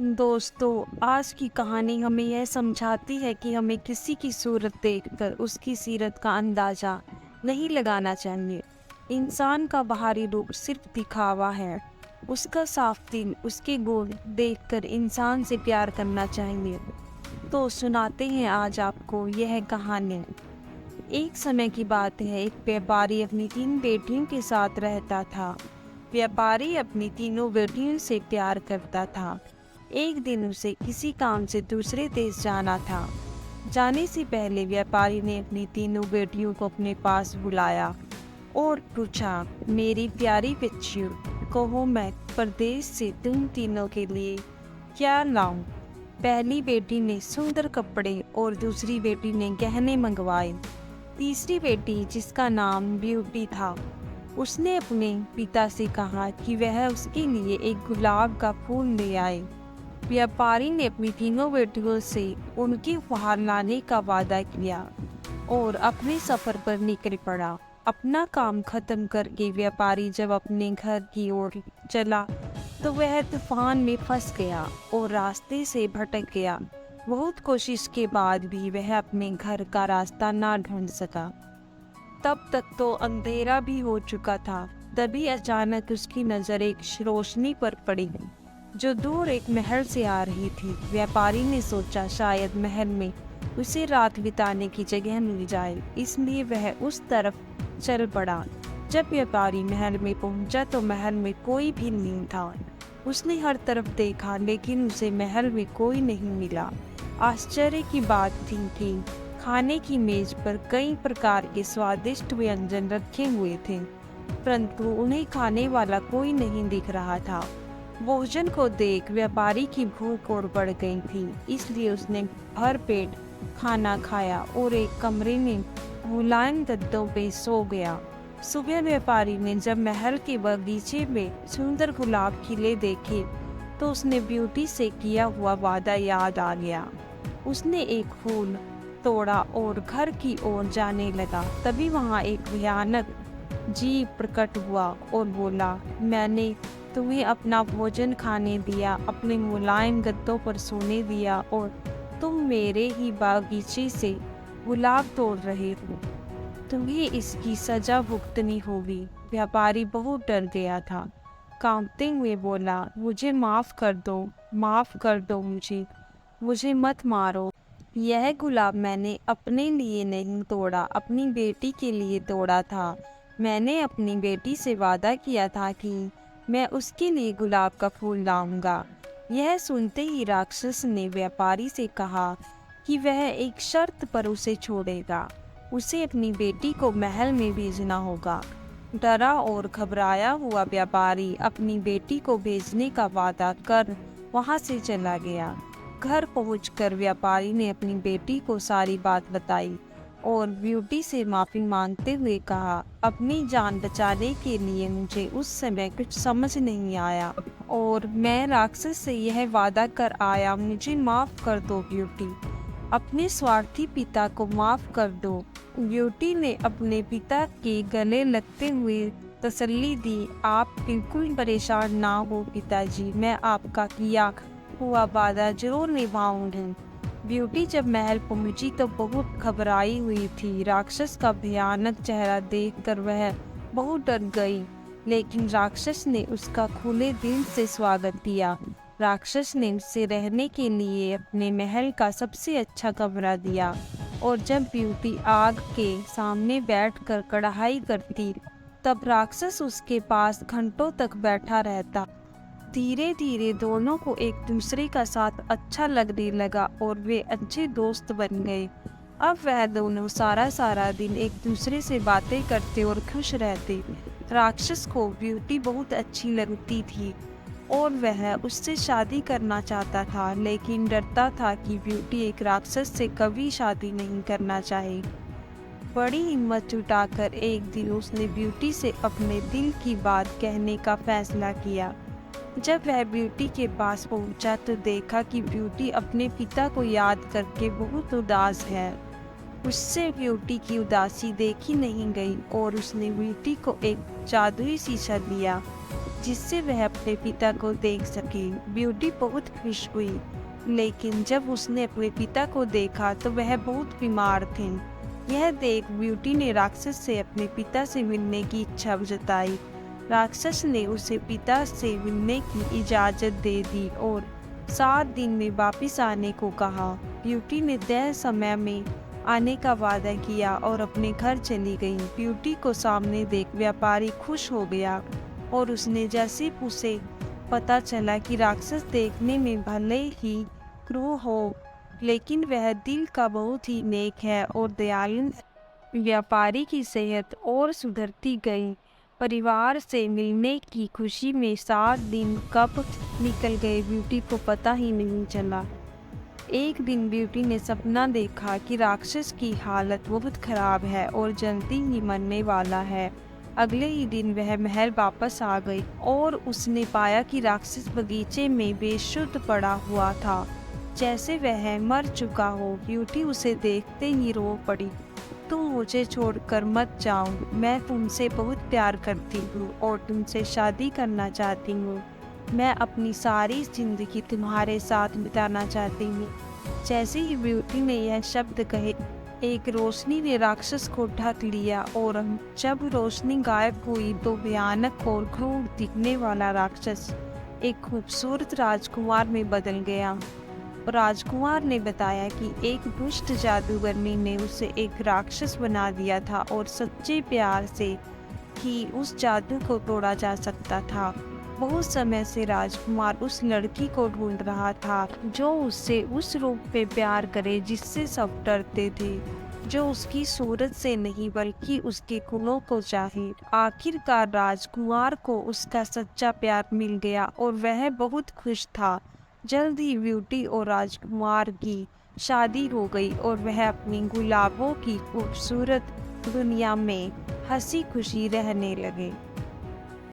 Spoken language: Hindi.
दोस्तों, आज की कहानी हमें यह समझाती है कि हमें किसी की सूरत देखकर उसकी सीरत का अंदाज़ा नहीं लगाना चाहिए। इंसान का बाहरी रूप सिर्फ दिखावा है। उसका साफ दिल, उसके गुण देखकर इंसान से प्यार करना चाहिए। तो सुनाते हैं आज आपको यह कहानी। एक समय की बात है, एक व्यापारी अपनी 3 बेटियों के साथ रहता था। व्यापारी अपनी तीनों बेटियों से प्यार करता था। एक दिन उसे किसी काम से दूसरे देश जाना था। जाने से पहले व्यापारी ने अपनी तीनों बेटियों को अपने पास बुलाया और पूछा, मेरी प्यारी बच्चियों, कहो मैं परदेश से तुम तीनों के लिए क्या लाऊं? पहली बेटी ने सुंदर कपड़े और दूसरी बेटी ने गहने मंगवाए। तीसरी बेटी, जिसका नाम ब्यूटी था, उसने अपने पिता से कहा कि वह उसके लिए एक गुलाब का फूल ले आए। व्यापारी ने अपनी तीनों बेटियों से उनके उपहार लाने का वादा किया और अपने सफर पर निकल पड़ा। अपना काम खत्म करके व्यापारी जब अपने घर की ओर चला तो वह तूफान में फंस गया और रास्ते से भटक गया। बहुत कोशिश के बाद भी वह अपने घर का रास्ता ना ढूंढ सका। तब तक तो अंधेरा भी हो चुका था। तभी अचानक उसकी नज़र एक रोशनी पर पड़ी जो दूर एक महल से आ रही थी। व्यापारी ने सोचा शायद महल में उसे रात बिताने की जगह मिल जाए, इसलिए वह उस तरफ चल पड़ा। जब व्यापारी महल में पहुंचा तो महल में कोई भी नहीं था। उसने हर तरफ देखा लेकिन उसे महल में कोई नहीं मिला। आश्चर्य की बात थी कि खाने की मेज पर कई प्रकार के स्वादिष्ट व्यंजन रखे हुए थे, परंतु उन्हें खाने वाला कोई नहीं दिख रहा था। भोजन को देख व्यापारी की भूख और बढ़ गई थी, इसलिए उसने भर पेट खाना खाया और एक कमरे में मुलायम गद्दों पे सो गया। सुबह व्यापारी ने जब महल के बगीचे में सुंदर गुलाब खिले देखे तो उसने ब्यूटी से किया हुआ वादा याद आ गया। उसने एक फूल तोड़ा और घर की ओर जाने लगा। तभी वहाँ एक भयानक जीव प्रकट हुआ और बोला, मैंने तुम्हें अपना भोजन खाने दिया, अपने मुलायम गद्दों पर सोने दिया और तुम मेरे ही बागीचे से गुलाब तोड़ रहे हो। तुम्हें इसकी सजा भुगतनी होगी। व्यापारी बहुत डर गया था। कांपते हुए बोला, मुझे माफ कर दो मुझे मत मारो। यह गुलाब मैंने अपने लिए नहीं तोड़ा, अपनी बेटी के लिए तोड़ा था। मैंने अपनी बेटी से वादा किया था कि मैं उसके लिए गुलाब का फूल लाऊंगा। यह सुनते ही राक्षस ने व्यापारी से कहा कि वह एक शर्त पर उसे छोड़ेगा। उसे अपनी बेटी को महल में भेजना होगा। डरा और घबराया हुआ व्यापारी अपनी बेटी को भेजने का वादा कर वहां से चला गया। घर पहुंचकर व्यापारी ने अपनी बेटी को सारी बात बताई और ब्यूटी से माफ़ी मांगते हुए कहा, अपनी जान बचाने के लिए मुझे उस समय कुछ समझ नहीं आया और मैं राक्षस से यह वादा कर आया, मुझे माफ़ कर दो ब्यूटी, अपने स्वार्थी पिता को माफ़ कर दो। ब्यूटी ने अपने पिता के गले लगते हुए तसल्ली दी, आप बिल्कुल परेशान ना हो पिताजी, मैं आपका किया हुआ वादा जरूर निभाऊंगी। ब्यूटी जब महल पहुंची तो बहुत घबराई हुई थी। राक्षस का भयानक चेहरा देखकर वह बहुत डर गई, लेकिन राक्षस ने उसका खुले दिल से स्वागत किया। राक्षस ने उसे रहने के लिए अपने महल का सबसे अच्छा कमरा दिया और जब ब्यूटी आग के सामने बैठकर कढ़ाई करती तब राक्षस उसके पास घंटों तक बैठा रहता। धीरे धीरे दोनों को एक दूसरे का साथ अच्छा लगने लगा और वे अच्छे दोस्त बन गए। अब वह दोनों सारा दिन एक दूसरे से बातें करते और खुश रहते। राक्षस को ब्यूटी बहुत अच्छी लगती थी और वह उससे शादी करना चाहता था, लेकिन डरता था कि ब्यूटी एक राक्षस से कभी शादी नहीं करना चाहे। बड़ी हिम्मत जुटाकर एक दिन उसने ब्यूटी से अपने दिल की बात कहने का फैसला किया। जब वह ब्यूटी के पास पहुंचा तो देखा कि ब्यूटी अपने पिता को याद करके बहुत उदास है। उससे ब्यूटी की उदासी देखी नहीं गई और उसने ब्यूटी को एक जादुई शीशा दिया जिससे वह अपने पिता को देख सके। ब्यूटी बहुत खुश हुई, लेकिन जब उसने अपने पिता को देखा तो वह बहुत बीमार थे। यह देख ब्यूटी ने राक्षस से अपने पिता से मिलने की इच्छा जताई। राक्षस ने उसे पिता से मिलने की इजाज़त दे दी और 7 दिन में वापस आने को कहा। ब्यूटी ने तय समय में आने का वादा किया और अपने घर चली गई। ब्यूटी को सामने देख व्यापारी खुश हो गया और उसने जैसे उसे पता चला कि राक्षस देखने में भले ही क्रूर हो, लेकिन वह दिल का बहुत ही नेक है और दयालु है। व्यापारी की सेहत और सुधरती गई। परिवार से मिलने की खुशी में 7 दिन कब निकल गए ब्यूटी को पता ही नहीं चला। एक दिन ब्यूटी ने सपना देखा कि राक्षस की हालत बहुत खराब है और जल्दी ही मरने वाला है। अगले ही दिन वह महल वापस आ गई और उसने पाया कि राक्षस बगीचे में बेसुध पड़ा हुआ था, जैसे वह मर चुका हो। ब्यूटी उसे देखते ही रो पड़ी। तुम मुझे छोड़कर मत जाओ, मैं तुमसे बहुत प्यार करती हूँ और तुमसे शादी करना चाहती हूँ। मैं अपनी सारी जिंदगी तुम्हारे साथ बिताना चाहती हूँ। जैसे ही ब्यूटी ने यह शब्द कहे, एक रोशनी ने राक्षस को ढक लिया और जब रोशनी गायब हुई तो भयानक और क्रूर दिखने वाला राक्षस एक खूबसूरत राजकुमार में बदल गया। राजकुमार ने बताया कि एक दुष्ट जादूगरनी ने उसे एक राक्षस बना दिया था और सच्चे प्यार से ही उस जादू को तोड़ा जा सकता था। बहुत समय से राजकुमार उस लड़की को ढूंढ रहा था जो उससे उस रूप में प्यार करे जिससे सब डरते थे, जो उसकी सूरत से नहीं बल्कि उसके गुणों को चाहे। आखिरकार राजकुमार को उसका सच्चा प्यार मिल गया और वह बहुत खुश था। जल्द ही ब्यूटी और राजकुमार की शादी हो गई और वह अपनी गुलाबों की खूबसूरत दुनिया में हंसी खुशी रहने लगे।